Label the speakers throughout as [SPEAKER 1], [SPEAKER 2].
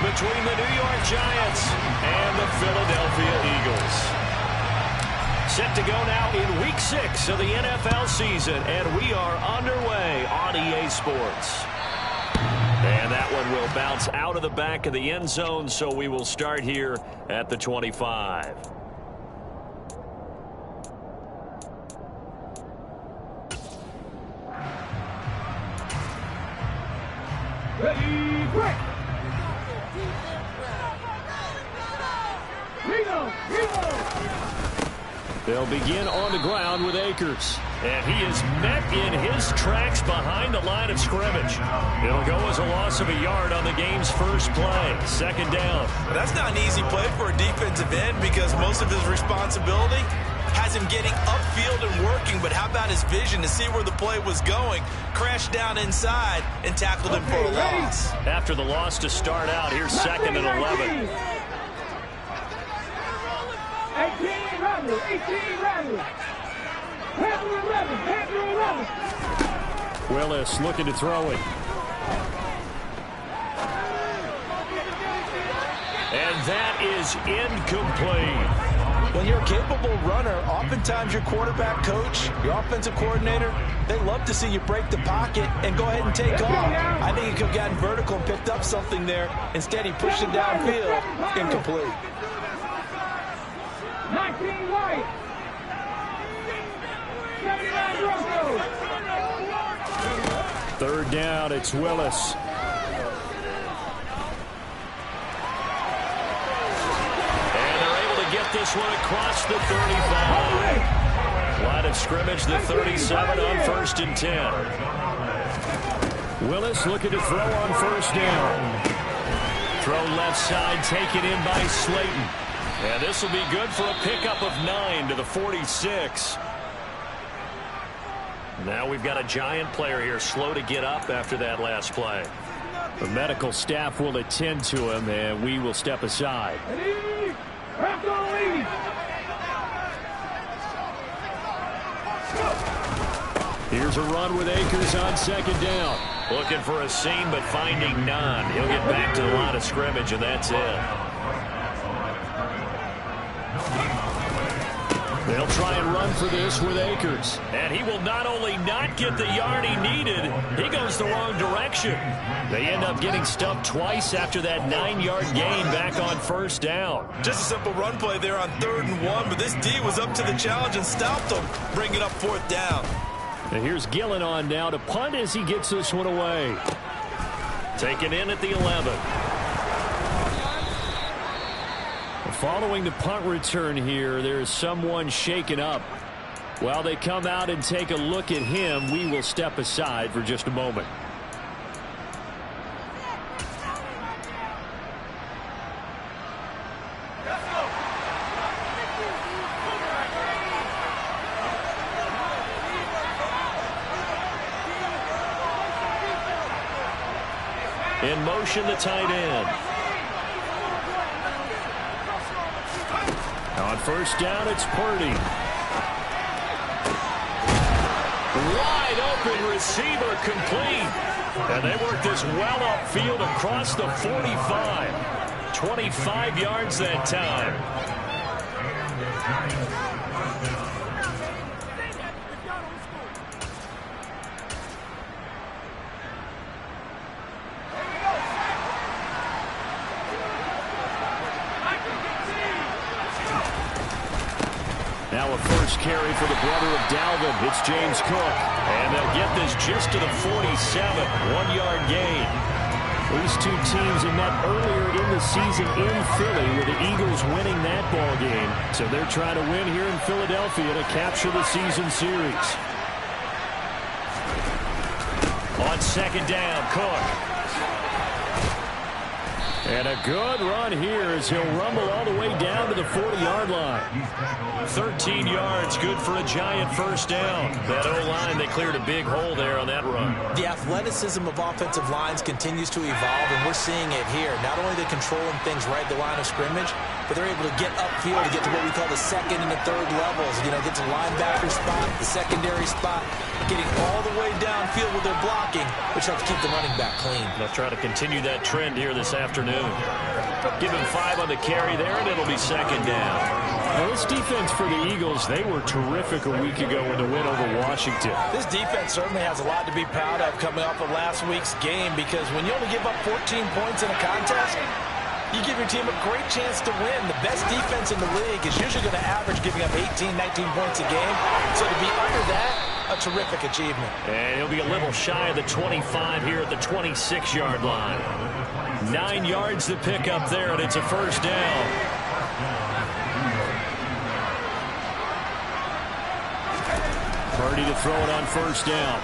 [SPEAKER 1] between the New York Giants and the Philadelphia Eagles. Set to go now in Week 6 of the NFL season, and we are underway on EA Sports. And that one will bounce out of the back of the end zone, so we will start here at the 25.
[SPEAKER 2] Ready, break!
[SPEAKER 1] They'll begin on the ground with Akers. And he is met in his tracks behind the line of scrimmage. It'll go as a loss of a yard on the game's first play. Second down.
[SPEAKER 3] That's not an easy play for a defensive end because most of his responsibility has him getting upfield and working. But how about his vision to see where the play was going? Crashed down inside and tackled him for a loss.
[SPEAKER 1] After the loss to start out, here's second and 11.
[SPEAKER 2] 18 Rattler, 18 Rattler. Rattler 11, Rattler 11.
[SPEAKER 1] Willis looking to throw it. And that is incomplete.
[SPEAKER 3] When you're a capable runner, oftentimes your quarterback coach, your offensive coordinator, they love to see you break the pocket and go ahead and take off. I think he could have gotten vertical and picked up something there. Instead, he pushed it downfield. Incomplete.
[SPEAKER 2] 19 White. 79 Rocco.
[SPEAKER 1] Third down, it's Willis. And they're able to get this one across the 35. Line of scrimmage, the 37 on 1st and 10. Willis looking to throw on first down. Throw left side, taken in by Slayton. And this will be good for a pickup of 9 to the 46. Now we've got a Giant player here slow to get up after that last play. The medical staff will attend to him, and we will step aside. Here's a run with Akers on second down. Looking for a seam, but finding none. He'll get back to the line of scrimmage, and that's it. They'll try and run for this with Akers. And he will not only not get the yard he needed, he goes the wrong direction. They end up getting stumped twice after that 9-yard gain back on first down.
[SPEAKER 3] Just a simple run play there on 3rd and 1, but this D was up to the challenge and stopped him, bringing up 4th down.
[SPEAKER 1] And here's Gillen on now to punt as he gets this one away. Taken in at the 11. Following the punt return here, there's someone shaken up. While they come out and take a look at him, we will step aside for just a moment. In motion, the tight end. On first down, it's Purdy. Wide open receiver complete. And they work this well upfield across the 45. 25 yards that time. Now a first carry for the brother of Dalvin. It's James Cook. And they'll get this just to the 47. 1-yard gain. These two teams have met earlier in the season in Philly with the Eagles winning that ball game. So they're trying to win here in Philadelphia to capture the season series. On second down, Cook. And a good run here as he'll rumble all the way down to the 40-yard line. 13 yards, good for a Giant first down. That O-line, they cleared a big hole there on that run.
[SPEAKER 3] The athleticism of offensive lines continues to evolve, and we're seeing it here. Not only are they controlling things right at the line of scrimmage, but they're able to get upfield to get to what we call the second and the third levels. You know, get to the linebacker spot, the secondary spot, getting all the way downfield with their blocking, which helps keep the running back clean.
[SPEAKER 1] They'll try to continue that trend here this afternoon. afternoon. Give him 5 on the carry there, and it'll be second down.
[SPEAKER 2] Well, this defense for the Eagles, they were terrific a week ago in the win over Washington.
[SPEAKER 3] This defense certainly has a lot to be proud of coming off of last week's game, because when you only give up 14 points in a contest, you give your team a great chance to win. The best defense in the league is usually going to average giving up 18, 19 points a game. So to be under that, a terrific achievement.
[SPEAKER 1] And he'll be a little shy of the 25 here at the 26-yard line. 9 yards to pick up there, and it's a first down. Purdy to throw it on first down.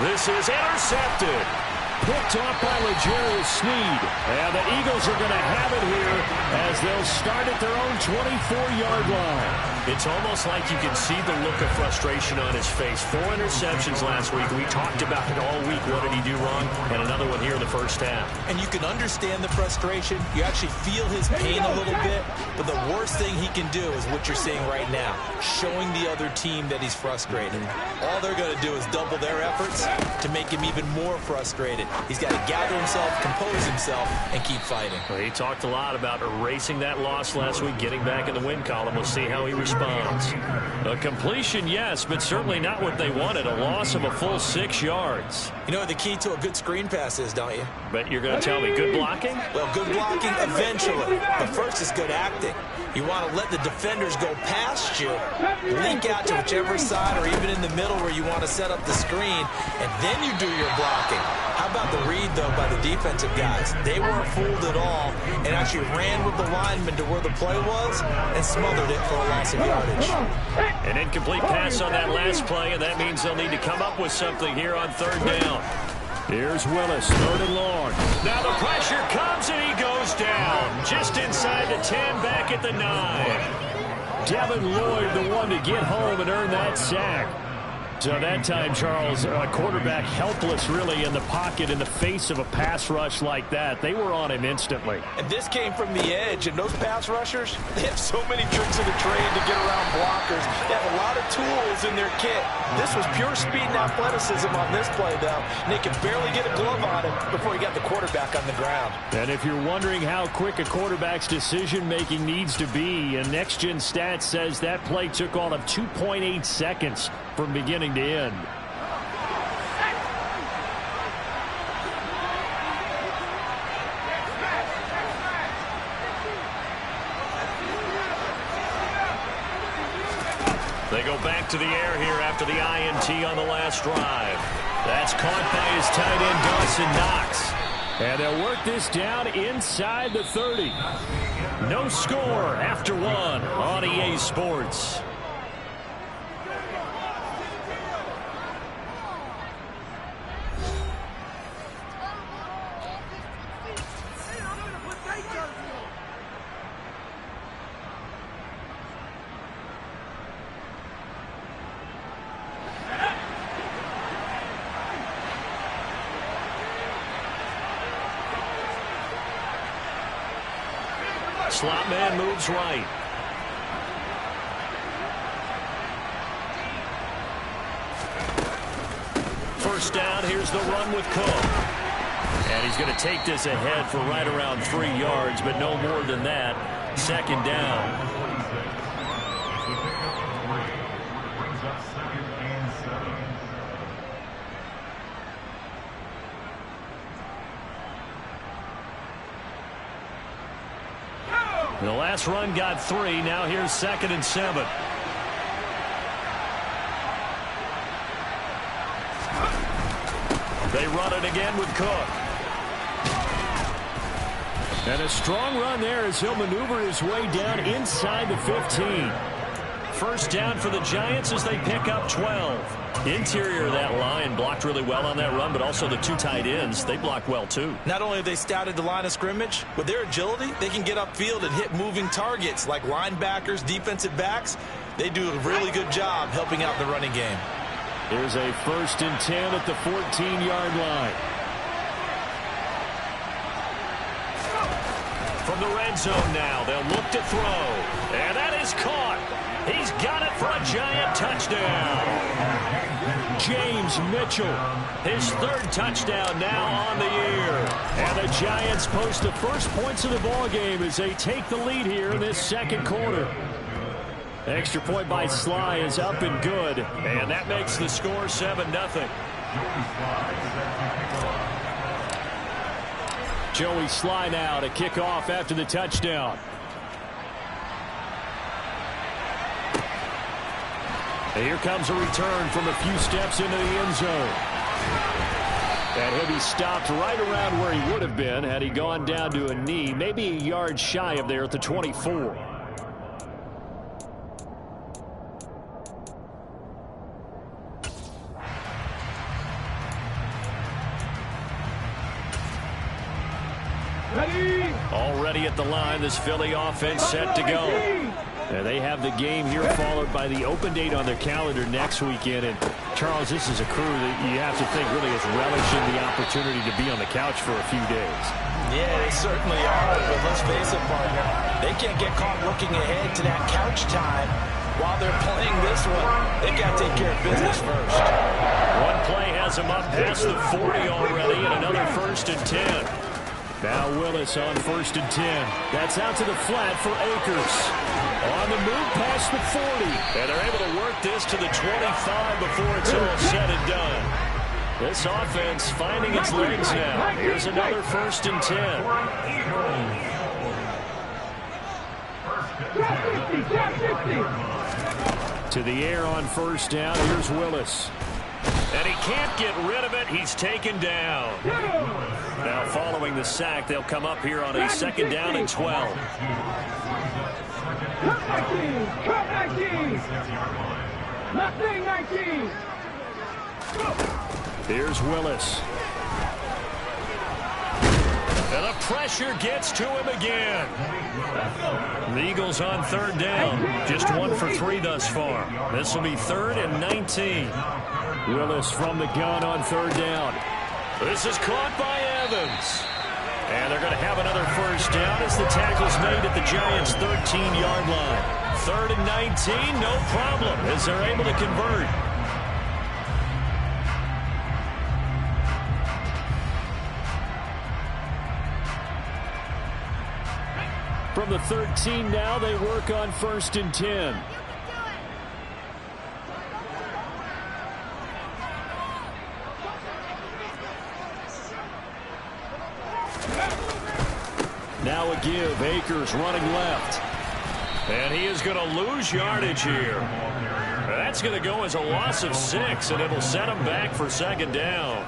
[SPEAKER 1] This is intercepted. Picked off by L'Jarius Sneed. And the Eagles are going to have it here as they'll start at their own 24-yard line. It's almost like you can see the look of frustration on his face. 4 interceptions last week. We talked about it all week. What did he do wrong? And another one here in the first half.
[SPEAKER 3] And you can understand the frustration. You actually feel his pain a little bit. But the worst thing he can do is what you're seeing right now, showing the other team that he's frustrated. All they're going to do is double their efforts to make him even more frustrated. He's got to gather himself, compose himself, and keep fighting.
[SPEAKER 1] Well, he talked a lot about erasing that loss last week, getting back in the win column. We'll see how he responds. A completion, yes, but certainly not what they wanted. A loss of a full 6 yards.
[SPEAKER 3] You know what the key to a good screen pass is, don't you?
[SPEAKER 1] But you're going to tell me good blocking?
[SPEAKER 3] Well, good blocking eventually. But first is good acting. You want to let the defenders go past you, leak out to whichever side or even in the middle where you want to set up the screen, and then you do your blocking. How about the read, though, by the defensive guys? They weren't fooled at all and actually ran with the lineman to where the play was and smothered it for a loss of yardage.
[SPEAKER 1] An incomplete pass on that last play, and that means they'll need to come up with something here on third down.
[SPEAKER 2] Here's Willis, 3rd and long.
[SPEAKER 1] Now the pressure comes, and he goes down. Just inside the 10, back at the 9.
[SPEAKER 2] Devin Lloyd, the one to get home and earn that sack. So that time, Charles, quarterback helpless really in the pocket in the face of a pass rush like that. They were on him instantly.
[SPEAKER 3] And this came from the edge, and those pass rushers, they have so many tricks in the trade to get around blockers. They have a lot of tools in their kit. This was pure speed and athleticism on this play, though. And they could barely get a glove on him before he got the quarterback on the ground.
[SPEAKER 2] And if you're wondering how quick a quarterback's decision-making needs to be, and Next Gen Stats says that play took all of 2.8 seconds from beginning to end.
[SPEAKER 1] They go back to the air here after the INT on the last drive. That's caught by his tight end, Dawson Knox.
[SPEAKER 2] And they'll work this down inside the 30.
[SPEAKER 1] No score after 1 on EA Sports. Slot man moves right. First down, here's the run with Cook. And he's going to take this ahead for right around 3 yards, but no more than that. Second down. The last run got 3. Now here's 2nd and 7. They run it again with Cook.
[SPEAKER 2] And a strong run there as he'll maneuver his way down inside the 15.
[SPEAKER 1] First down for the Giants as they pick up 12. Interior of that line blocked really well on that run, but also the 2 tight ends, they blocked well too.
[SPEAKER 3] Not only have they scouted the line of scrimmage, with their agility, they can get upfield and hit moving targets like linebackers, defensive backs. They do a really good job helping out the running game.
[SPEAKER 2] Here's a 1st and 10 at the 14-yard line. from the red zone now. They'll look to throw. And that is caught. He's got it for a giant touchdown. James Mitchell, his third touchdown now on the year. And the Giants post the first points of the ballgame as they take the lead here in this second quarter. Extra point by Sly is up and good. And that makes the score 7-0. Joey Sly now to kick off after the touchdown. And here comes a return from a few steps into the end zone. And he'll be stopped right around where he would have been had he gone down to a knee, maybe a yard shy of there at the 24. Already at the line, this Philly offense set to go. And they have the game here followed by the open date on their calendar next weekend. And, Charles, this is a crew that you have to think really is relishing the opportunity to be on the couch for a few days.
[SPEAKER 3] Yeah, they certainly are. But let's face it, partner, they can't get caught looking ahead to that couch time while they're playing this one. They've got to take care of business first.
[SPEAKER 2] One play has them up past the 40 already, and another 1st and 10. Now Willis on 1st and 10. That's out to the flat for Akers. On the move past the 40. And they're able to work this to the 25 before it's all said and done. This offense finding its legs now. Here's another 1st and 10. To the air on 1st down. Here's Willis. And he can't get rid of it. He's taken down. Now following the sack, they'll come up here on a 2nd down and 12. Here's Willis. And the pressure gets to him again. The Eagles on 3rd down. Just 1 for 3 thus far. This will be 3rd and 19. Willis from the gun on 3rd down. This is caught by Evans. And they're going to have another 1st down as the tackle's made at the Giants' 13-yard line. 3rd and 19, no problem, as they're able to convert. From the 13 now, they work on 1st and 10. Now a give. Akers running left. And he is going to lose yardage here. That's going to go as a loss of 6, and it'll set him back for 2nd down.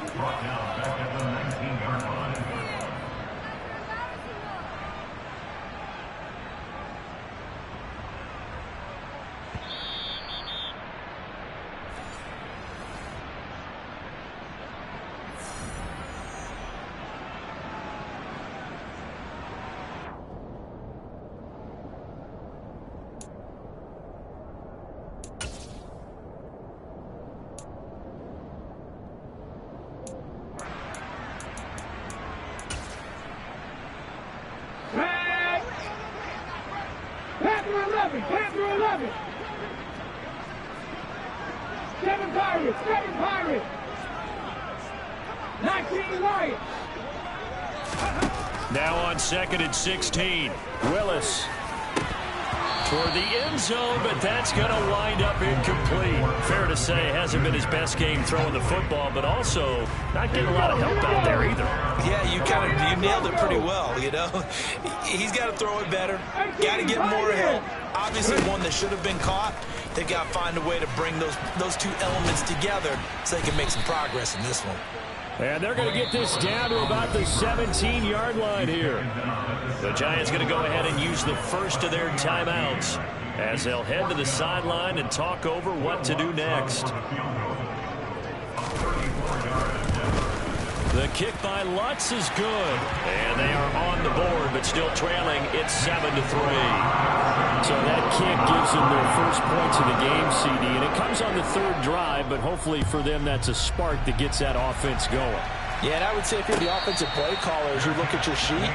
[SPEAKER 4] Panther 11. 7 Pirates. 19 Lions.
[SPEAKER 2] Now on 2nd and 16. Willis for the end zone, but that's going to wind up incomplete. Fair to say, it hasn't been his best game throwing the football, but also not getting a lot of help out there either.
[SPEAKER 3] Yeah, you nailed it pretty well, you know. He's got to throw it better. Got to get more help. Obviously, one that should have been caught. They've got to find a way to bring those two elements together so they can make some progress in this one.
[SPEAKER 2] And they're going to get this down to about the 17-yard line here. The Giants going to go ahead and use the first of their timeouts as they'll head to the sideline and talk over what to do next. The kick by Lutz is good. And they are on the board, but still trailing. It's 7-3. So that kick gives them their first points of the game, CD. And it comes on the 3rd drive, but hopefully for them that's a spark that gets that offense going.
[SPEAKER 3] Yeah, and I would say if you're the offensive play caller, as you look at your sheet,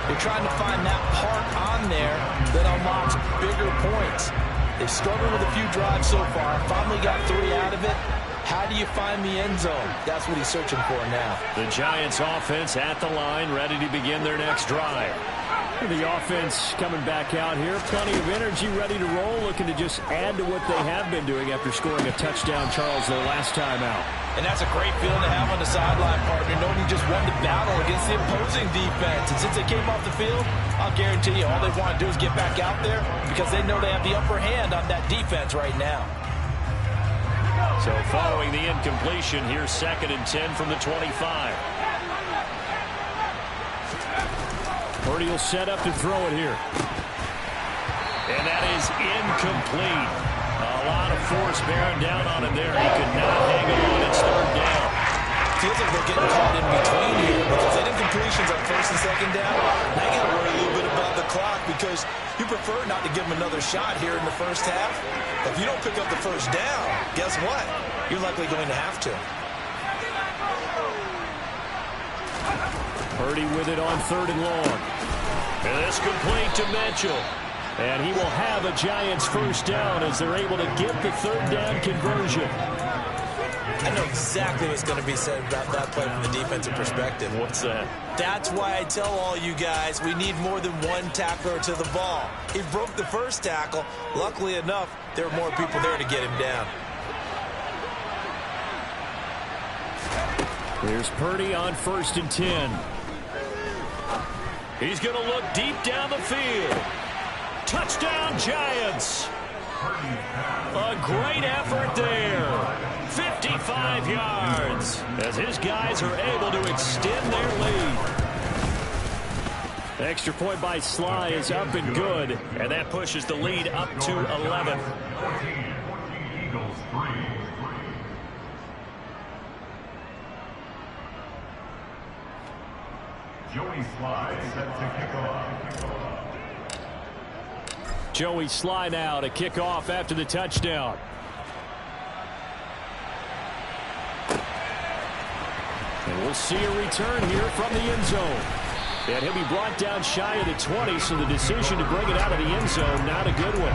[SPEAKER 3] you're trying to find that part on there that unlocks bigger points. They've struggled with a few drives so far, finally got 3 out of it. How do you find the end zone? That's what he's searching for now.
[SPEAKER 2] The Giants offense at the line, ready to begin their next drive.
[SPEAKER 1] The offense coming back out here. Plenty of energy, ready to roll, looking to just add to what they have been doing after scoring a touchdown, Charles, their last time out.
[SPEAKER 3] And that's a great feeling to have on the sideline, partner, knowing you just won the battle against the opposing defense. And since they came off the field, I'll guarantee you all they want to do is get back out there because they know they have the upper hand on that defense right now.
[SPEAKER 2] So following the incompletion, here's 2nd and 10 from the 25.
[SPEAKER 1] Purdy will set up to throw it here.
[SPEAKER 2] And that is incomplete. A lot of force bearing down on him there. He could not hang on. It's 3rd down.
[SPEAKER 3] Feels like they're getting caught in between here because they did completions on 1st and 2nd down. Now you got to worry a little bit about the clock because you prefer not to give them another shot here in the first half. If you don't pick up the 1st down, guess what? You're likely going to have to.
[SPEAKER 1] Purdy with it on 3rd and long.
[SPEAKER 2] And this complete to Mitchell.
[SPEAKER 1] And he will have a Giants 1st down as they're able to get the 3rd down conversion.
[SPEAKER 3] I know exactly what's going to be said about that play from the defensive perspective.
[SPEAKER 2] What's that?
[SPEAKER 3] That's why I tell all you guys we need more than one tackler to the ball. He broke the 1st tackle. Luckily enough, there were more people there to get him down.
[SPEAKER 1] Here's Purdy on 1st and 10.
[SPEAKER 2] He's going to look deep down the field. Touchdown, Giants. A great effort there. 55 yards as his guys are able to extend their lead.
[SPEAKER 1] The extra point by Sly is up and good.
[SPEAKER 2] And that pushes the lead up to 11.
[SPEAKER 5] Eagles 3. Joey Sly set to kick off.
[SPEAKER 1] Joey Sly now to kick off after the touchdown. And we'll see a return here from the end zone. And he'll be brought down shy of the 20, so the decision to bring it out of the end zone, not a good one.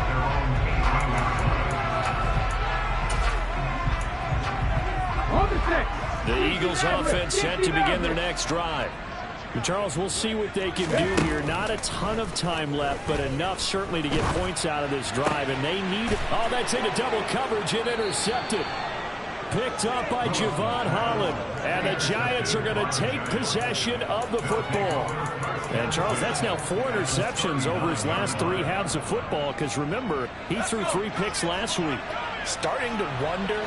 [SPEAKER 2] The Eagles offense set to begin their next drive.
[SPEAKER 1] Charles, we'll see what they can do here. Not a ton of time left, but enough certainly to get points out of this drive. And they need it. Oh, that's into double coverage and intercepted. Picked up by Javon Holland. And the Giants are going to take possession of the football. And, Charles, that's now 4 interceptions over his last 3 halves of football. Because, remember, he threw 3 picks last week.
[SPEAKER 3] Starting to wonder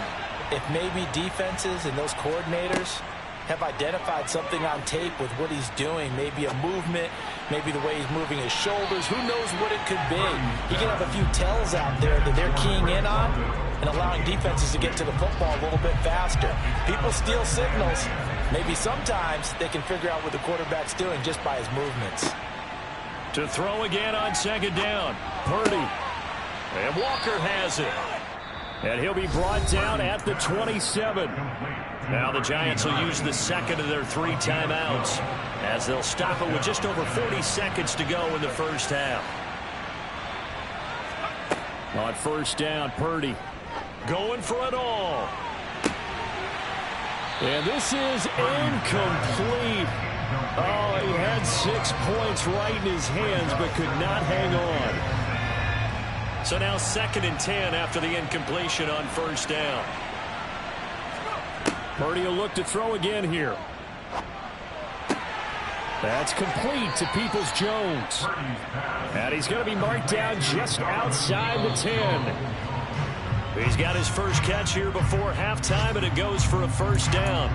[SPEAKER 3] if maybe defenses and those coordinators have identified something on tape with what he's doing. Maybe a movement, maybe the way he's moving his shoulders. Who knows what it could be? He can have a few tells out there that they're keying in on and allowing defenses to get to the football a little bit faster. People steal signals. Maybe sometimes they can figure out what the quarterback's doing just by his movements.
[SPEAKER 2] To throw again on 2nd down. Purdy. And Walker has it.
[SPEAKER 1] And he'll be brought down at the 27.
[SPEAKER 2] Now the Giants will use the 2nd of their 3 timeouts as they'll stop it with just over 40 seconds to go in the first half.
[SPEAKER 1] On 1st down, Purdy
[SPEAKER 2] going for it all.
[SPEAKER 1] And this is incomplete. Oh, he had 6 points right in his hands but could not hang on.
[SPEAKER 2] So now 2nd and 10 after the incompletion on 1st down.
[SPEAKER 1] Purdy will look to throw again here. That's complete to Peoples-Jones. And he's going to be marked down just outside the 10.
[SPEAKER 2] He's got his first catch here before halftime, and it goes for a 1st down.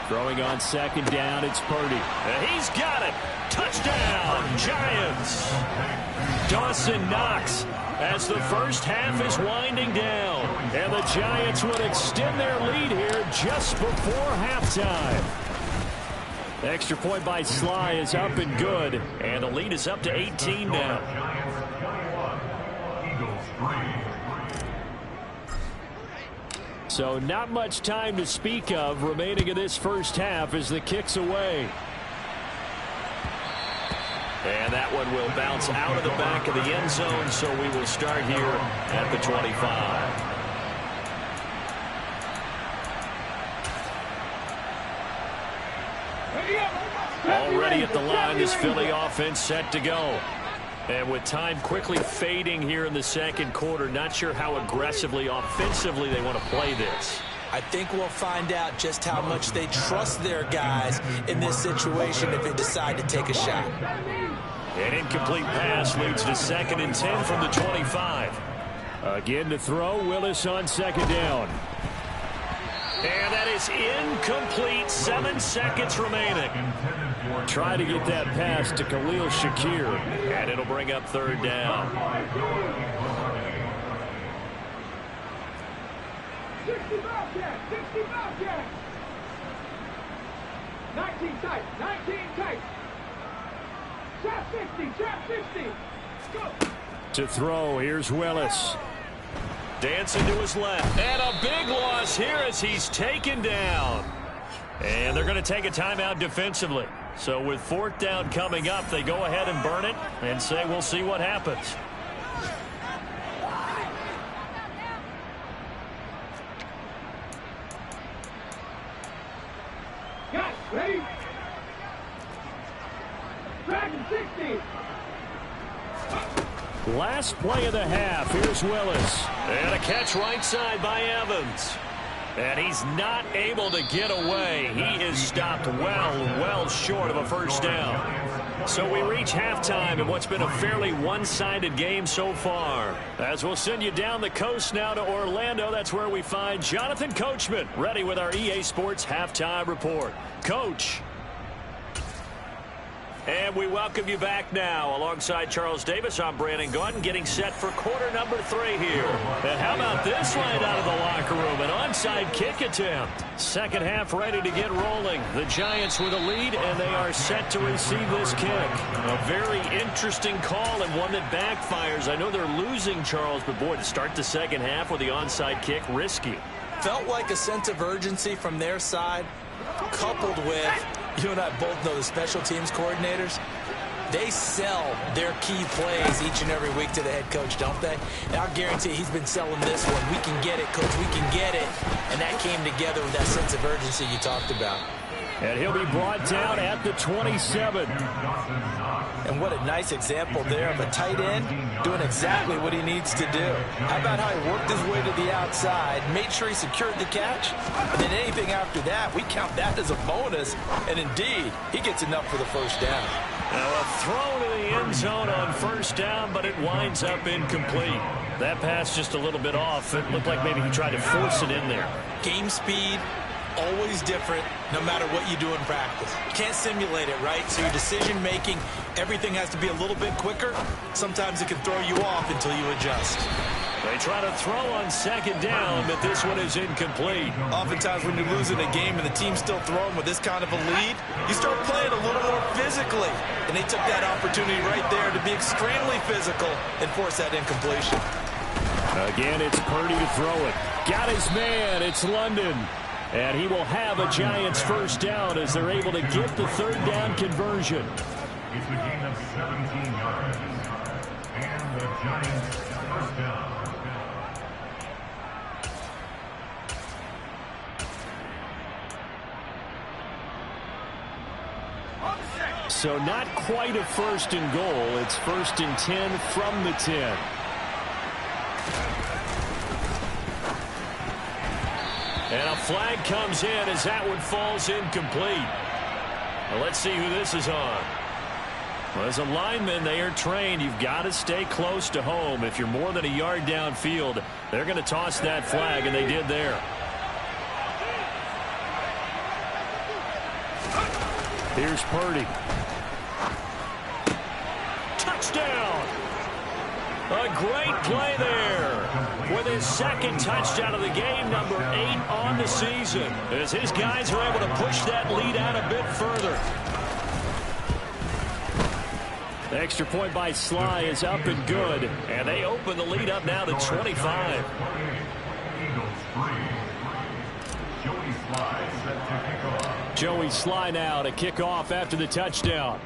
[SPEAKER 1] Throwing on 2nd down, it's Purdy.
[SPEAKER 2] And he's got it. Touchdown, Giants. Dawson Knox as the first half is winding down.
[SPEAKER 1] And the Giants would extend their lead here just before halftime.
[SPEAKER 2] Extra point by Sly is up and good, and the lead is up to 18 now. So not much time to speak of remaining in this first half as the kick's away. And that one will bounce out of the back of the end zone, so we will start here at the 25. Already at the line, this Philly offense set to go. And with time quickly fading here in the second quarter, not sure how aggressively, offensively they want to play this.
[SPEAKER 3] I think we'll find out just how much they trust their guys in this situation if they decide to take a shot.
[SPEAKER 2] An incomplete pass leads to 2nd and 10 from the 25. Again to throw, Willis on 2nd down. And that is incomplete. 7 seconds remaining. Try to get that pass to Khalil Shakir, and it'll bring up 3rd down.
[SPEAKER 4] 60 Bobcats, 60 Bobcats. 19 tight, 19 tight. Trap 50, trap 50. Go.
[SPEAKER 2] To throw, here's Willis. Dancing to his left. And a big loss here as he's taken down. And they're going to take a timeout defensively. So with 4th down coming up, they go ahead and burn it and say we'll see what happens.
[SPEAKER 4] Got it, ready? Dragon 60.
[SPEAKER 2] Last play of the half. Here's Willis. And a catch right side by Evans. And he's not able to get away. He is stopped well short of a 1st down. So we reach halftime in what's been a fairly one-sided game so far. As we'll send you down the coast now to Orlando, that's where we find Jonathan Coachman ready with our EA Sports Halftime Report. Coach. And we welcome you back now. Alongside Charles Davis, I'm Brandon Gaudin, getting set for quarter number 3 here. And how about this right out of the locker room? An onside kick attempt. Second half ready to get rolling. The Giants with a lead, and they are set to receive this kick. A very interesting call and one that backfires. I know they're losing, Charles, but boy, to start the second half with the onside kick, risky.
[SPEAKER 3] Felt like a sense of urgency from their side, coupled with, you and I both know the special teams coordinators, they sell their key plays each and every week to the head coach, don't they? And I'll guarantee he's been selling this one. We can get it, coach, we can get it. And that came together with that sense of urgency you talked about.
[SPEAKER 2] And he'll be brought down at the 27.
[SPEAKER 3] And what a nice example there of a tight end doing exactly what he needs to do. How about how he worked his way to the outside, made sure he secured the catch, and then anything after that, we count that as a bonus. And indeed, he gets enough for the 1st down.
[SPEAKER 2] Now a throw to the end zone on 1st down, but it winds up incomplete. That pass just a little bit off. It looked like maybe he tried to force it in there.
[SPEAKER 3] Game speed, always different, no matter what you do in practice. You can't simulate it, right? So your decision-making, everything has to be a little bit quicker. Sometimes it can throw you off until you adjust.
[SPEAKER 2] They try to throw on 2nd down, but this one is incomplete.
[SPEAKER 3] Oftentimes when you're losing a game and the team's still throwing with this kind of a lead, you start playing a little more physically. And they took that opportunity right there to be extremely physical and force that incompletion.
[SPEAKER 2] Again, it's Purdy to throw it. Got his man. It's London. And he will have a Giants 1st down as they're able to get the 3rd down conversion.
[SPEAKER 5] It's a gain of 17 yards. And the Giants 1st down.
[SPEAKER 2] So not quite a 1st and goal. It's 1st and 10 from the 10. And a flag comes in as that one falls incomplete. Well, let's see who this is on. Well, as a lineman, they are trained. You've got to stay close to home. If you're more than a yard downfield, they're going to toss that flag, and they did there. Here's Purdy. Touchdown! A great play there. with his second touchdown of the game, number 8 on the season, as his guys are able to push that lead out a bit further. The extra point by Sly is up and good, and they open the lead up now to 25. Joey Sly now to kick off after the touchdown.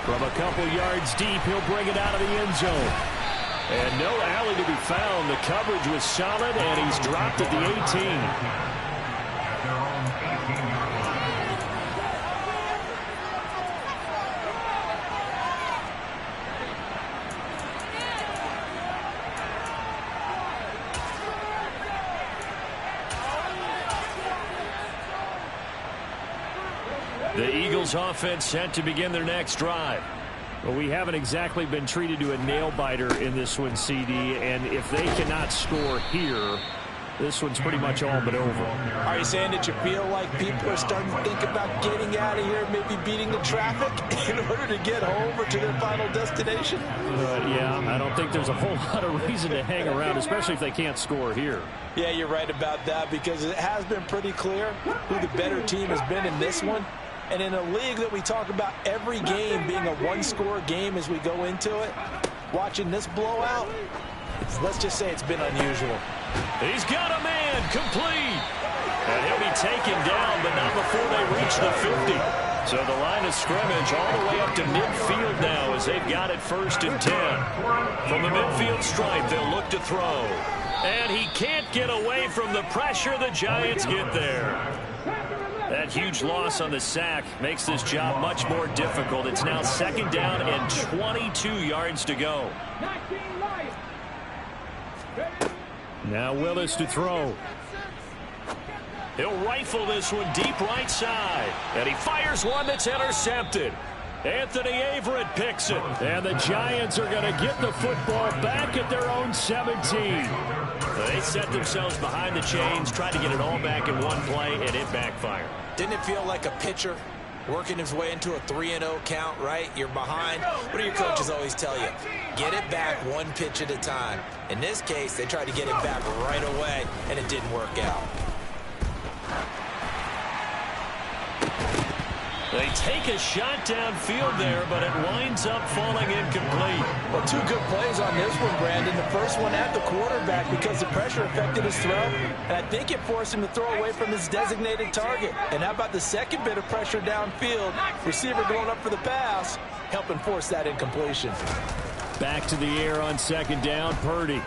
[SPEAKER 2] From a couple yards deep, he'll bring it out of the end zone. And no alley to be found. The coverage was solid, and he's dropped at the 18. The Eagles offense set to begin their next drive. Well, we haven't exactly been treated to a nail-biter in this one, CD, and if they cannot score here, this one's pretty much all but over.
[SPEAKER 3] Are you saying that you feel like people are starting to think about getting out of here, maybe beating the traffic in order to get home or to their final destination?
[SPEAKER 2] Yeah, I don't think there's a whole lot of reason to hang around, especially if they can't score here.
[SPEAKER 3] Yeah, you're right about that, because it has been pretty clear who the better team has been in this one. And in a league that we talk about every game being a one-score game as we go into it, watching this blowout, let's just say it's been unusual.
[SPEAKER 2] He's got a man complete. And he'll be taken down, but not before they reach the 50. So the line of scrimmage all the way up to midfield now as they've got it 1st and 10. From the midfield stripe, they'll look to throw. And he can't get away from the pressure. The Giants get there. That huge loss on the sack makes this job much more difficult. It's now 2nd down and 22 yards to go. Now Willis to throw. He'll rifle this one deep right side. And he fires one that's intercepted. Anthony Averett picks it. And the Giants are going to get the football back at their own 17. They set themselves behind the chains, tried to get it all back in one play, and it backfired.
[SPEAKER 3] Didn't it feel like a pitcher working his way into a 3-0 count, right? You're behind. What do your coaches always tell you? Get it back one pitch at a time. In this case, they tried to get it back right away, and it didn't work out.
[SPEAKER 2] They take a shot downfield there, but it winds up falling incomplete.
[SPEAKER 3] Well, 2 good plays on this one, Brandon. The first one at the quarterback because the pressure affected his throw, and I think it forced him to throw away from his designated target. And how about the second bit of pressure downfield? Receiver going up for the pass, helping force that incompletion.
[SPEAKER 2] Back to the air on 2nd down, Purdy.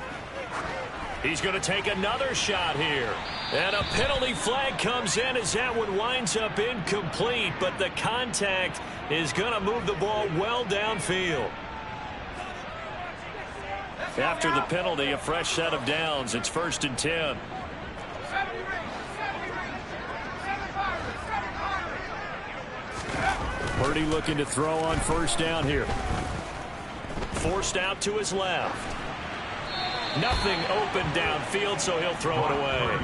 [SPEAKER 2] He's going to take another shot here. And a penalty flag comes in as that one winds up incomplete, but the contact is going to move the ball well downfield. After the penalty, a fresh set of downs. It's 1st and 10. Purdy looking to throw on 1st down here. Forced out to his left. Nothing open downfield, so he'll throw it away.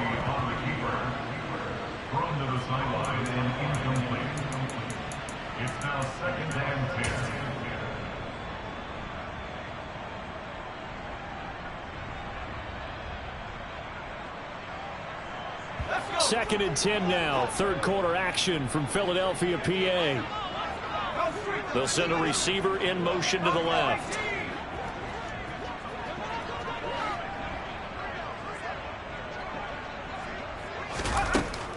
[SPEAKER 5] Thrown to the sideline and incomplete. It's now 2nd and 10.
[SPEAKER 2] 2nd and 10 now. 3rd quarter action from Philadelphia, PA. They'll send a receiver in motion to the left.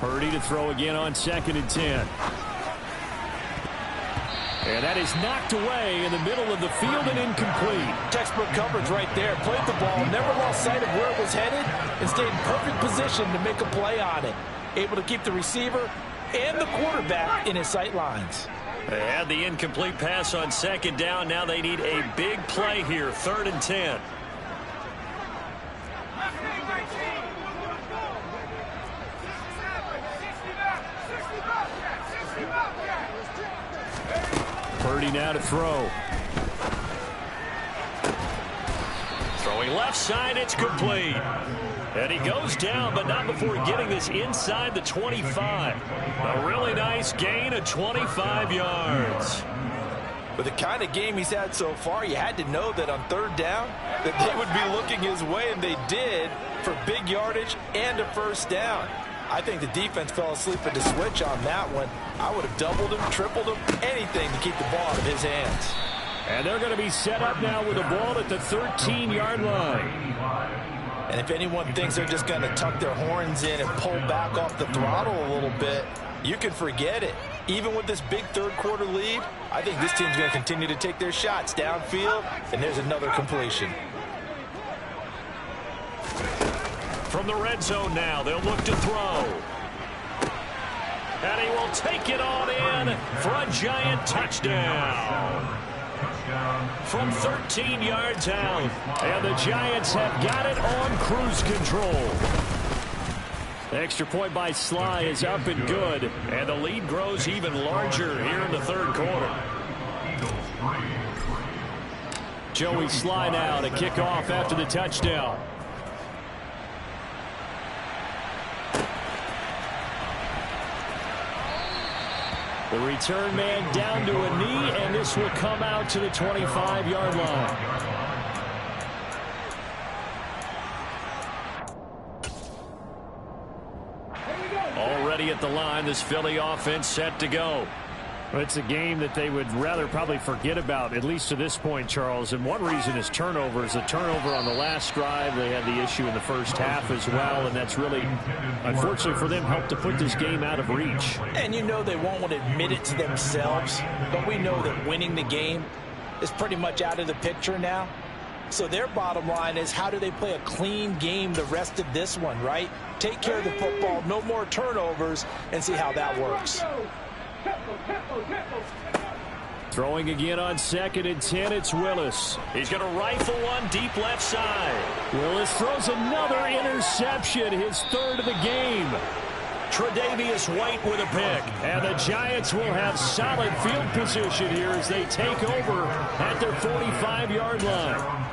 [SPEAKER 2] Purdy to throw again on 2nd and 10. And that is knocked away in the middle of the field and incomplete.
[SPEAKER 3] Textbook coverage right there. Played the ball, never lost sight of where it was headed, and stayed in perfect position to make a play on it. Able to keep the receiver and the quarterback in his sight lines.
[SPEAKER 2] They had the incomplete pass on 2nd down. Now they need a big play here. 3rd and 10. Purdy now to throw. Throwing left side, it's complete. And he goes down, but not before getting this inside the 25. A really nice gain of 25 yards.
[SPEAKER 3] With the kind of game he's had so far, you had to know that on third down that they would be looking his way, and they did, for big yardage and a first down. I think the defense fell asleep at the switch on that one. I would have doubled him, tripled him, anything to keep the ball out of his hands.
[SPEAKER 1] And they're going to be set up now with the ball at the 13-yard line.
[SPEAKER 3] And if anyone thinks they're just going to tuck their horns in and pull back off the throttle a little bit, you can forget it. Even with this big third-quarter lead, I think this team's going to continue to take their shots downfield, and there's another completion.
[SPEAKER 2] From the red zone now, they'll look to throw. And he will take it on in for a giant touchdown. From 13 yards out. And the Giants have got it on cruise control. The extra point by Sly is up and good. And the lead grows even larger here in the third quarter. Joey Sly now to kick off after the touchdown. The return man down to a knee, and this will come out to the 25-yard line. Already at the line, this Philly offense set to go.
[SPEAKER 1] Well, it's a game that they would rather probably forget about, at least to this point, Charles. And one reason is turnovers. A turnover on the last drive. They had the issue in the first half as well, and that's really, unfortunately for them, helped to put this game out of reach.
[SPEAKER 3] And you know they won't want to admit it to themselves, but we know that winning the game is pretty much out of the picture now. So their bottom line is, how do they play a clean game the rest of this one, right? Take care of the football, no more turnovers, and see how that works.
[SPEAKER 1] Throwing again on 2nd and 10, it's Willis.
[SPEAKER 2] He's going to rifle one deep left side.
[SPEAKER 1] Willis throws another interception, his third of the game.
[SPEAKER 2] Tre'Davious White with a pick.
[SPEAKER 1] And the Giants will have solid field position here as they take over at their 45-yard line.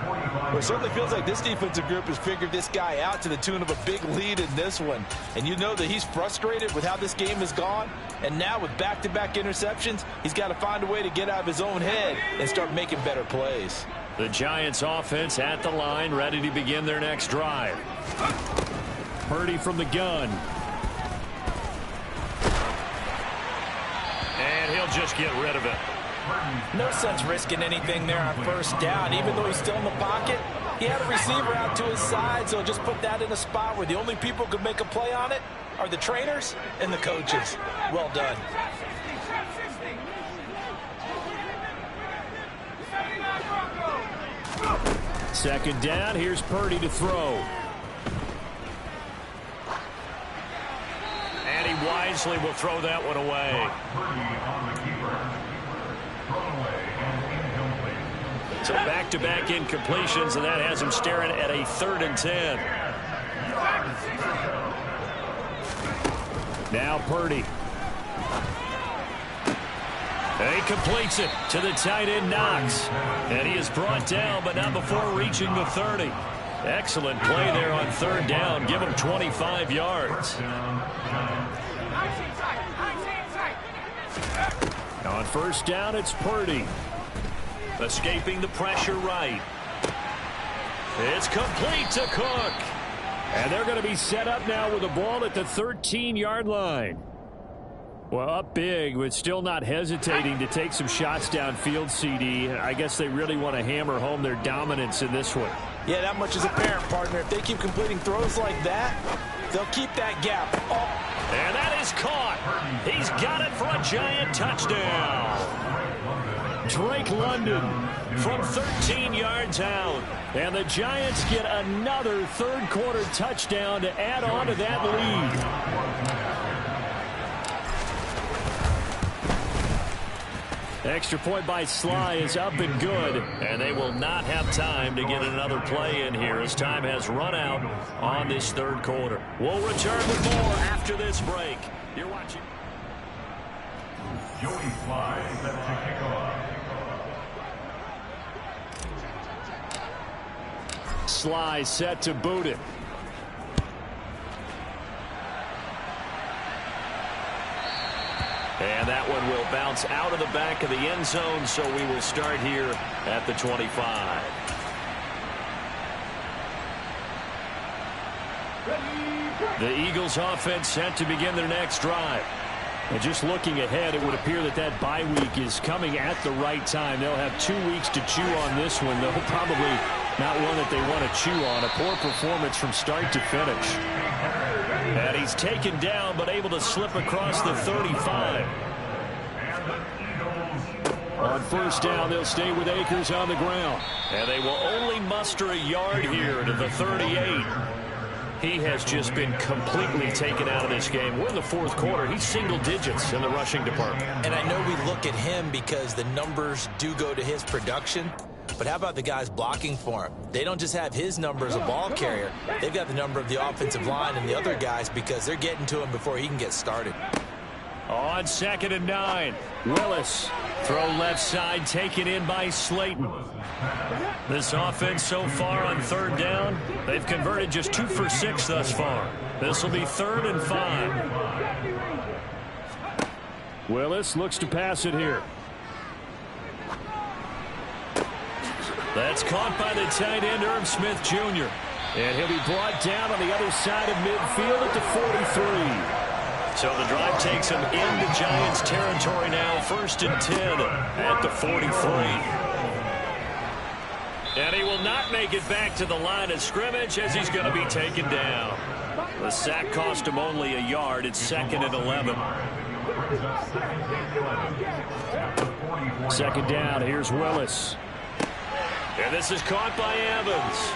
[SPEAKER 3] Well, it certainly feels like this defensive group has figured this guy out to the tune of a big lead in this one. And you know that he's frustrated with how this game has gone. And now with back-to-back interceptions, he's got to find a way to get out of his own head and start making better plays.
[SPEAKER 2] The Giants offense at the line, ready to begin their next drive.
[SPEAKER 1] Purdy from the gun.
[SPEAKER 2] And he'll just get rid of it.
[SPEAKER 3] No sense risking anything there on first down. Even though he's still in the pocket, he had a receiver out to his side, so just put that in a spot where the only people who could make a play on it are the trainers and the coaches. Well done.
[SPEAKER 1] Second down, here's Purdy to throw.
[SPEAKER 2] And he wisely will throw that one away. So back-to-back incompletions, and that has him staring at a 3rd and 10.
[SPEAKER 1] Now Purdy.
[SPEAKER 2] He completes it to the tight end, Knox. And he is brought down, but not before reaching the 30. Excellent play there on 3rd down. Give him 25 yards.
[SPEAKER 1] On first down, it's Purdy.
[SPEAKER 2] Escaping the pressure right. It's complete to Cook.
[SPEAKER 1] And they're going to be set up now with the ball at the 13-yard line. Well, up big, but still not hesitating to take some shots downfield, CD. I guess they really want to hammer home their dominance in this one.
[SPEAKER 3] Yeah, that much is apparent, partner. If they keep completing throws like that, they'll keep that gap. Oh.
[SPEAKER 2] And that is caught. He's got it for a giant touchdown.
[SPEAKER 1] Drake London
[SPEAKER 2] from 13 yards out.
[SPEAKER 1] And the Giants get another third-quarter touchdown to add on to that lead. Extra point by Sly is up and good.
[SPEAKER 2] And they will not have time to get another play in here as time has run out on this third quarter. We'll return with more after this break. You're watching.
[SPEAKER 5] Joey Sly set to kick off.
[SPEAKER 1] Sly set to boot it. And that one will bounce out of the back of the end zone, so we will start here at the 25. The Eagles offense set to begin their next drive. And just looking ahead, it would appear that that bye week is coming at the right time. They'll have 2 weeks to chew on this one, though probably not one that they want to chew on. A poor performance from start to finish. And he's taken down, but able to slip across the 35. On first down, they'll stay with Akers on the ground. And they will only muster a yard here to the 38. He has just been completely taken out of this game. We're in the fourth quarter. He's single digits in the rushing department.
[SPEAKER 3] And I know we look at him because the numbers do go to his production. But how about the guys blocking for him? They don't just have his number as a ball carrier. They've got the number of the offensive line and the other guys because they're getting to him before he can get started.
[SPEAKER 2] On 2nd and 9, Willis. Throw left side, taken in by Slayton. This offense so far on 3rd down, they've converted just 2 for 6 thus far. This will be 3rd and 5. Willis looks to pass it here. That's caught by the tight end, Irv Smith Jr. And he'll be brought down on the other side of midfield at the 43. So the drive takes him into Giants territory now. 1st and 10 at the 43. And he will not make it back to the line of scrimmage as he's going to be taken down. The sack cost him only a yard. It's 2nd and 11. 2nd down. Here's Willis. And this is caught by Evans.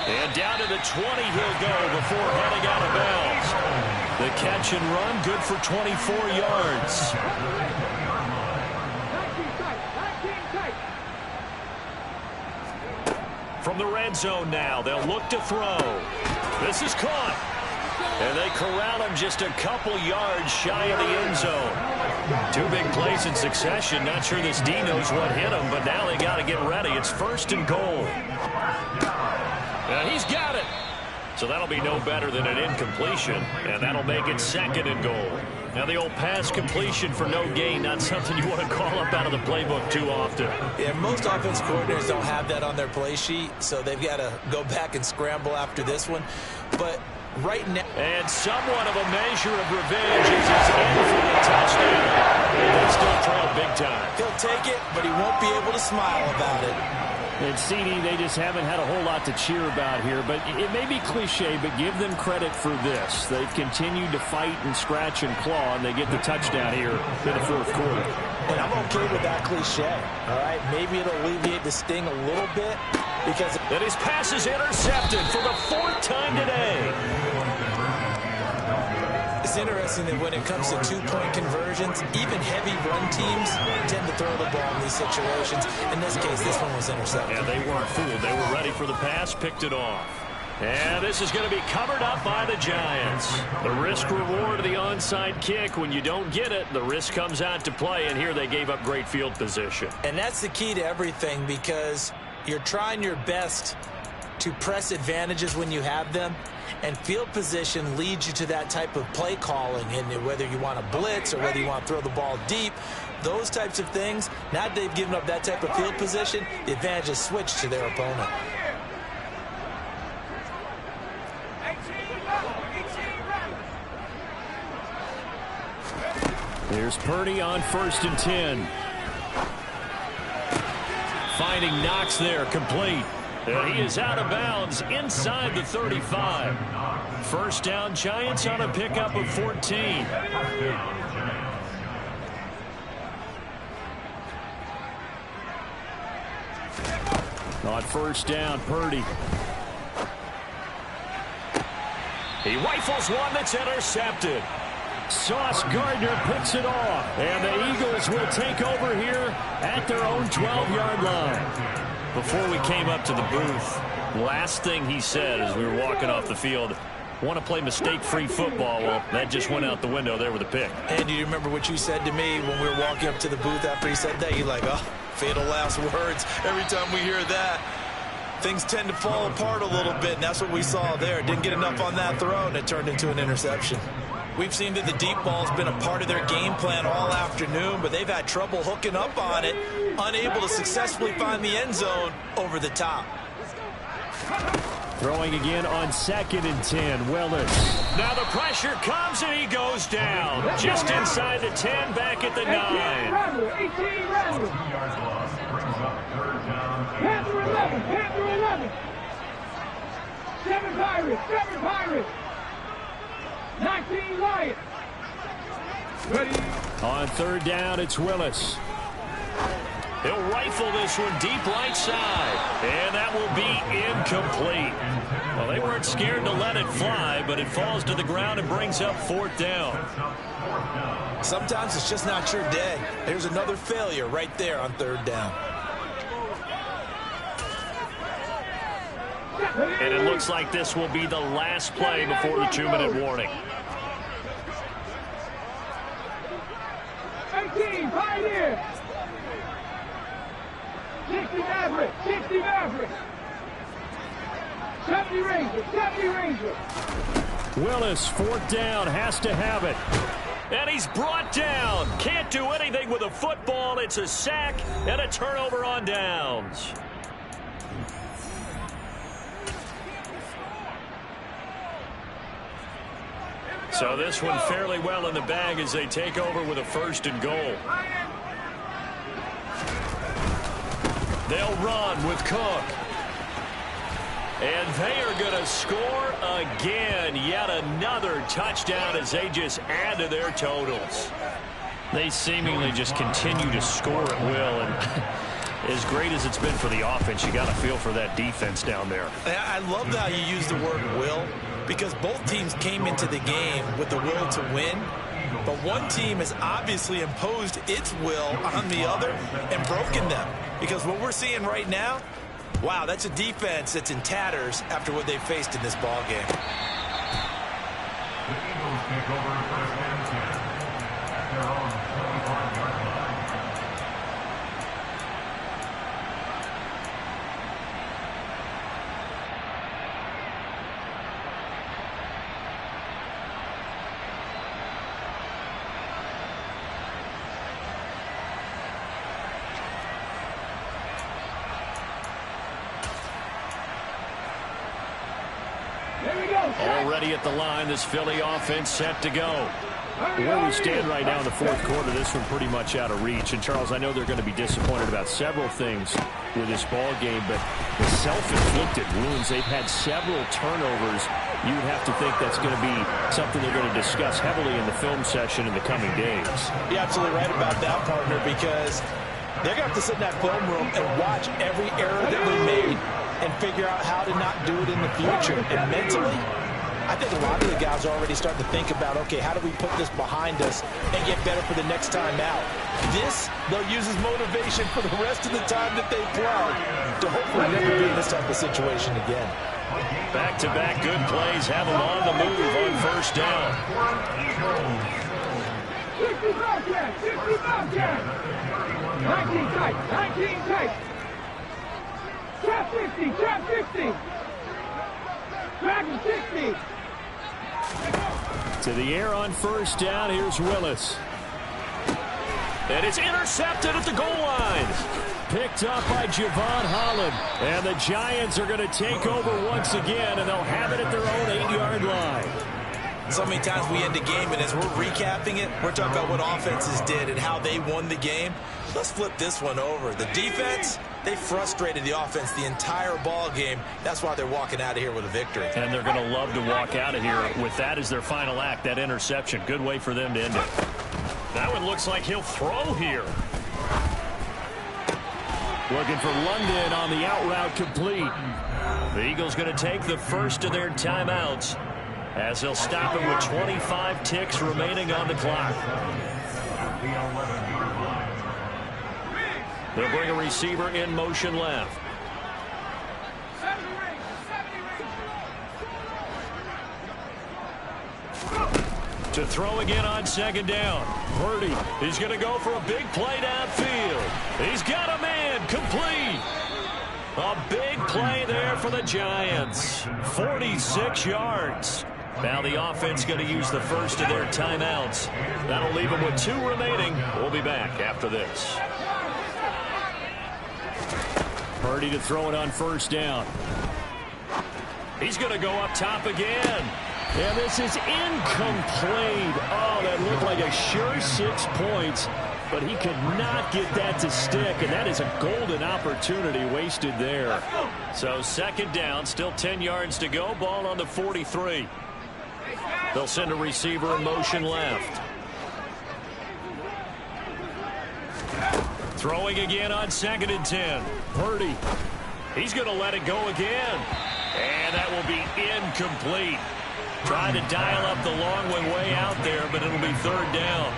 [SPEAKER 2] And down to the 20 he'll go before heading out of bounds. The catch and run, good for 24 yards. From the red zone now, they'll look to throw. This is caught. And they corral him just a couple yards shy of the end zone. 2 big plays in succession. Not sure this D knows what hit him, but now they got to get ready. It's 1st and goal. And he's got it. So that'll be no better than an incompletion, and that'll make it 2nd and goal. Now the old pass completion for no gain, not something you want to call up out of the playbook too often.
[SPEAKER 3] Yeah, most offense coordinators don't have that on their play sheet, so they've got to go back and scramble after this one. But right now...
[SPEAKER 2] And somewhat of a measure of revenge as he's in for the touchdown. They still trail big time.
[SPEAKER 3] He'll take it, but he won't be able to smile about it.
[SPEAKER 2] And CD, they just haven't had a whole lot to cheer about here, but it may be cliche, but give them credit for this. They've continued to fight and scratch and claw, and they get the touchdown here in the 4th quarter.
[SPEAKER 3] And I'm okay with that cliche, all right? Maybe it'll alleviate the sting a little bit because...
[SPEAKER 2] And his pass is intercepted for the 4th time today.
[SPEAKER 3] It's interesting that when it comes to 2-point conversions, even heavy run teams tend to throw the ball in these situations. In this case, this one was intercepted.
[SPEAKER 2] And they weren't fooled. They were ready for the pass, picked it off. And this is going to be covered up by the Giants. The risk-reward of the onside kick. When you don't get it, the risk comes out to play, and here they gave up great field position.
[SPEAKER 3] And that's the key to everything because you're trying your best to press advantages when you have them. And field position leads you to that type of play calling, and whether you want to blitz or whether you want to throw the ball deep, those types of things, now that they've given up that type of field position, the advantage is switched to their opponent.
[SPEAKER 2] Here's Purdy on 1st and 10. Finding Knox there, complete. And he is out of bounds inside the 35. 1st down, Giants on a pickup of 14. On 1st down, Purdy. He rifles one that's intercepted. Sauce Gardner picks it off. And the Eagles will take over here at their own 12-yard line. Before we came up to the booth, last thing he said as we were walking off the field, want to play mistake-free football. Well, that just went out the window there with a pick.
[SPEAKER 3] And do you remember what you said to me when we were walking up to the booth after he said that? You're like, oh, fatal last words. Every time we hear that, things tend to fall apart a little bit, and that's what we saw there. Didn't get enough on that throw, and it turned into an interception. We've seen that the deep ball's been a part of their game plan all afternoon, but they've had trouble hooking up on it, unable to successfully find the end zone over the top.
[SPEAKER 1] Throwing again on 2nd and 10, Willis.
[SPEAKER 2] Now the pressure comes and he goes down. Just inside the 10, back at the 9.
[SPEAKER 4] 18 Randall. Panther 11, Panther 11. 7 Pirates. 19 Lions. Ready.
[SPEAKER 1] On 3rd down, it's Willis.
[SPEAKER 2] He'll rifle this one deep right side. And that will be incomplete. Well, they weren't scared to let it fly, but it falls to the ground and brings up 4th down.
[SPEAKER 3] Sometimes it's just not your day. There's another failure right there on 3rd down.
[SPEAKER 2] And it looks like this will be the last play before the 2-minute warning.
[SPEAKER 4] 18 Pioneer. 60 Maverick. 60 Maverick. 70 Ranger. 70 Ranger.
[SPEAKER 1] Willis, 4th down, has to have it.
[SPEAKER 2] And he's brought down. Can't do anything with a football. It's a sack and a turnover on downs. So this one fairly well in the bag as they take over with a 1st and goal. They'll run with Cook. And they are going to score again. Yet another touchdown as they just add to their totals. They seemingly just continue to score at will. And as great as it's been for the offense, you got to feel for that defense down there.
[SPEAKER 3] I love how you use the word will, because both teams came into the game with the will to win. But one team has obviously imposed its will on the other and broken them. Because what we're seeing right now, wow, that's a defense that's in tatters after what they've faced in this ball game.
[SPEAKER 5] The Eagles take over 1st and 10 at their own 25-yard line.
[SPEAKER 2] Already at the line, this Philly offense set to go.
[SPEAKER 1] Where we stand right now in the 4th quarter, this one pretty much out of reach. And, Charles, I know they're going to be disappointed about several things with this ball game, but the self-inflicted wounds, they've had several turnovers. You would have to think that's going to be something they're going to discuss heavily in the film session in the coming days.
[SPEAKER 3] You're absolutely right about that, partner, because they're going to have to sit in that film room and watch every error that they made and figure out how to not do it in the future. And mentally, I think a lot of the guys are already starting to think about, okay, how do we put this behind us and get better for the next time out? This, they'll use as motivation for the rest of the time that they play to hopefully never be in this type of situation again.
[SPEAKER 2] Back-to-back good plays have them on the move on 1st down.
[SPEAKER 4] 60 Bobcats. 60 Bobcats. 19 tight. 19 tight. Trap 50. Trap 50. Dragon 60.
[SPEAKER 1] To the air on 1st down, here's Willis.
[SPEAKER 2] And it's intercepted at the goal line.
[SPEAKER 1] Picked up by Javon Holland. And the Giants are going to take over once again, and they'll have it at their own 8-yard line.
[SPEAKER 3] So many times we end a game, and as we're recapping it, we're talking about what offenses did and how they won the game. Let's flip this one over. The defense, they frustrated the offense the entire ball game. That's why they're walking out of here with a victory.
[SPEAKER 2] And they're going to love to walk out of here with that as their final act, that interception. Good way for them to end it. That one looks like he'll throw here.
[SPEAKER 1] Looking for London on the out route complete.
[SPEAKER 2] The Eagles going to take the first of their timeouts as they'll stop it with 25 ticks remaining on the clock.
[SPEAKER 5] The 11-yard line.
[SPEAKER 2] They'll bring a receiver in motion left. To throw again on 2nd down. Purdy, he's going to go for a big play downfield. He's got a man, complete. A big play there for the Giants. 46 yards. Now the offense going to use the first of their timeouts. That'll leave them with 2 remaining. We'll be back after this.
[SPEAKER 1] Purdy to throw it on first down.
[SPEAKER 2] He's going to go up top again.
[SPEAKER 1] And this is incomplete. Oh, that looked like a sure 6 points, but he could not get that to stick, and that is a golden opportunity wasted there.
[SPEAKER 2] So second down, still 10 yards to go. Ball on the 43. They'll send a receiver in motion left. Throwing again on 2nd and 10.
[SPEAKER 1] Purdy.
[SPEAKER 2] He's going to let it go again. And that will be incomplete. Trying to dial up the long one way out there, but it'll be 3rd down.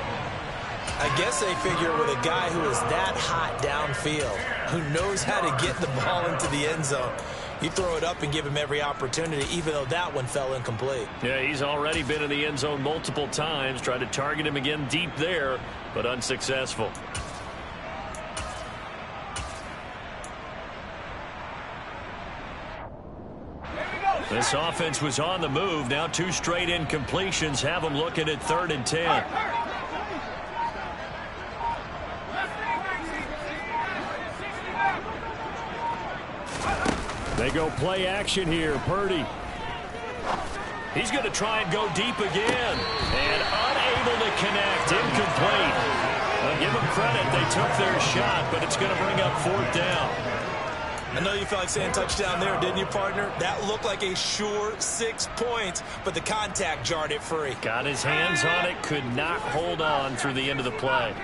[SPEAKER 3] I guess they figure with a guy who is that hot downfield, who knows how to get the ball into the end zone, you throw it up and give him every opportunity, even though that one fell incomplete.
[SPEAKER 2] Yeah, he's already been in the end zone multiple times. Tried to target him again deep there, but unsuccessful. This offense was on the move. Now 2 straight incompletions have them looking at 3rd and 10.
[SPEAKER 1] They go play action here. Purdy.
[SPEAKER 2] He's going to try and go deep again. And unable to connect. Incomplete. Well, give them credit. They took their shot, but it's going to bring up 4th down.
[SPEAKER 3] I know you felt like saying touchdown there, didn't you, partner? That looked like a sure 6 points, but the contact jarred it free.
[SPEAKER 2] Got his hands on it, could not hold on through the end of the play.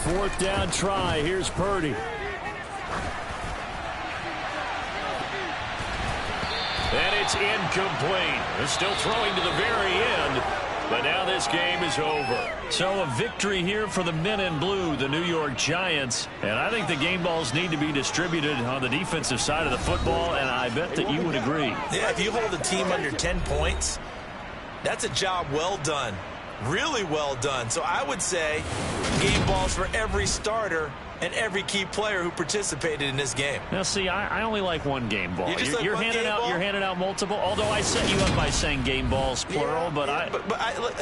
[SPEAKER 1] 4th down try. Here's Purdy.
[SPEAKER 2] And it's incomplete. They're still throwing to the very end, but now this game is over. So a victory here for the men in blue, the New York Giants. And I think the game balls need to be distributed on the defensive side of the football, and I bet that you would agree.
[SPEAKER 3] Yeah, if you hold a team under 10 points, that's a job well done. Really well done. So I would say game balls for every starter and every key player who participated in this game.
[SPEAKER 2] Now, see, I only like one game ball.
[SPEAKER 3] You're
[SPEAKER 2] handing out multiple. Although I set you up by saying game balls plural,
[SPEAKER 3] yeah,
[SPEAKER 2] but
[SPEAKER 3] I like